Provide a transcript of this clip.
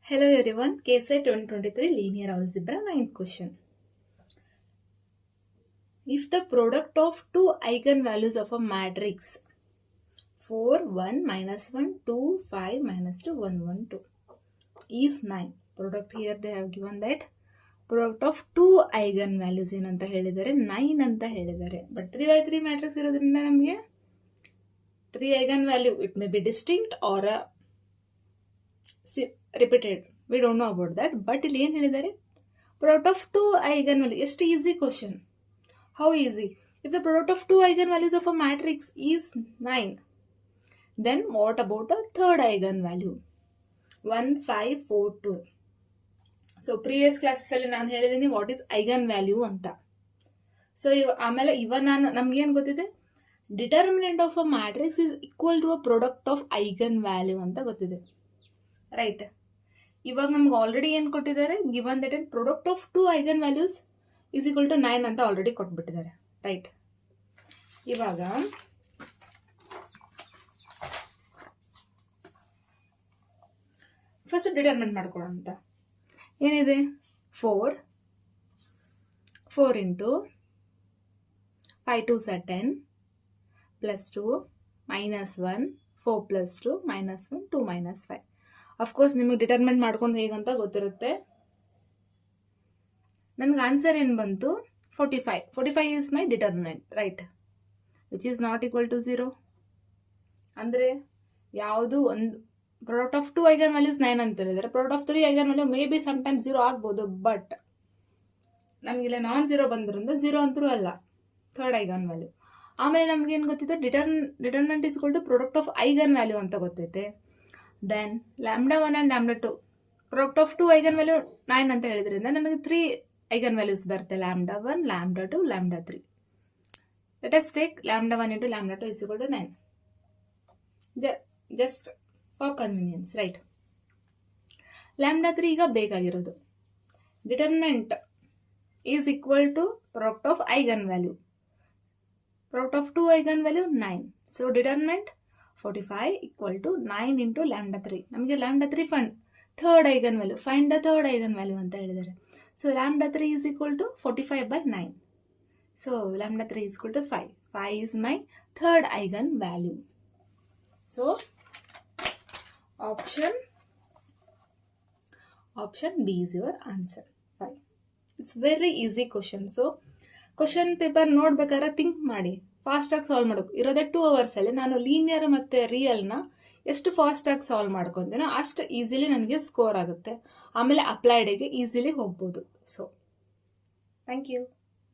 Hello everyone, KSET 2023 Linear Algebra 9th question. If the product of two eigenvalues of a matrix 4, 1, minus 1, 2, 5, minus 2, 1, 1, 2 is 9. Product here they have given that product of two eigenvalues ಏನಂತ ಹೇಳಿದರೆ 9 ಅಂತ ಹೇಳಿದ್ದಾರೆ. But 3x3 matrix ಇರೋದ್ರಿಂದ ನಮಗೆ 3 eigenvalue, it may be distinct or repeated. We don't know about that. But ಇಲ್ಲಿ ಏನು ಹೇಳಿದ್ದಾರೆ, product of two eigenvalues. ಎಷ್ಟು easy question. How easy? If the product of two eigenvalues of a matrix is 9, then what about a third eigenvalue? 1, 5, 4, 2. So previous classes ಅಲ್ಲಿ ನಾನು ಹೇಳಿದ್ದೀನಿ what is eigenvalue ಅಂತ. So ಆಮೇಲೆ ನಮ್ಗೇನು ಗೊತ್ತಿದೆ, determinant of a matrix is equal to a product of eigenvalue ಅಂತ ಗೊತ್ತಿದೆ, right? ಇವಾಗ ನಮ್ಗೆ ಆಲ್ರೆಡಿ ಏನು ಕೊಟ್ಟಿದ್ದಾರೆ, given that and product of two eigen values is equal to 9 ಅಂತ ಆಲ್ರೆಡಿ ಕೊಟ್ಬಿಟ್ಟಿದ್ದಾರೆ, ರೈಟ್? ಇವಾಗ ಫಸ್ಟ್ ಡಿಟರ್ಮಿನೆಂಟ್ ಮಾಡ್ಕೊಳ್ಳೋಣ ಅಂತ. ಏನಿದೆ, 4 into 5 2 10 plus 2 minus 1 4 plus 2 minus 1 2 minus 5. Of course ನಿಮಗೆ ಡಿಟರ್ಮೆಂಟ್ ಮಾಡ್ಕೊಂಡು ಹೇಗಂತ ಗೊತ್ತಿರುತ್ತೆ. ನನಗೆ ಆನ್ಸರ್ ಏನು ಬಂತು, 45. 45 is my determinant, right? Which is not equal to 0. ಅಂದರೆ ಯಾವುದು ಒಂದು product of two eigen values 9 ಅಂತ ಹೇಳಿದರೆ, product of 3 eigen value may be sometimes 0 ಆಗ್ಬೋದು. ಬಟ್ ನಮಗಿಲ್ಲ ನಾನ್ 0 ಬಂದ್ರಿಂದ 0 ಅಂತೂ ಅಲ್ಲ, ಥರ್ಡ್ ಐಗನ್ ವ್ಯಾಲ್ಯೂ. ಆಮೇಲೆ ನಮಗೇನು ಗೊತ್ತಿತ್ತು, determinant is equal to product of eigen value ಅಂತ ಗೊತ್ತೈತೆ. Then lambda 1 and lambda 2 product of two eigen value 9 ಅಂತ ಹೇಳಿದ್ರಿಂದ ನನಗೆ 3 ಐಗನ್ ವ್ಯಾಲ್ಯೂಸ್ ಬರುತ್ತೆ, lambda 1, lambda 2, lambda 3. Let us take lambda 1 into lambda 2 is equal to 9. Just for convenience, right? Lambda 3 ಈಗ ಬೇಕಾಗಿರೋದು. Determinant is equal to product of eigen value. Product of two eigen value 9. So determinant 45 equal to 9 into lambda 3. ನಮಗೆ lambda 3 find third eigen value, find the third eigen value ಅಂತ ಹೇಳಿದ್ದಾರೆ. So lambda 3 is equal to 45 by 9. So lambda 3 is equal to 5. 5 is my third eigen value. So option B is your answer, 5. It's very easy question. So question paper ನೋಡ್ಬೇಕಾದ್ರೆ think ಮಾಡಿ, ಫಾಸ್ಟಾಗಿ solve ಮಾಡೋದು. ಇರೋದೇ 2 hours ಅಲ್ಲಿ ನಾನು linear ಮತ್ತು ರಿಯಲ್ನ ಎಷ್ಟು ಫಾಸ್ಟಾಗಿ ಸಾಲ್ವ್ ಮಾಡ್ಕೊತೀನೋ ಅಷ್ಟು ಈಸಿಲಿ ನನಗೆ ಸ್ಕೋರ್ ಆಗುತ್ತೆ. ಆಮೇಲೆ ಅಪ್ಲೈಡಿಗೆ ಈಸಿಲಿ ಹೋಗ್ಬೋದು. So thank you.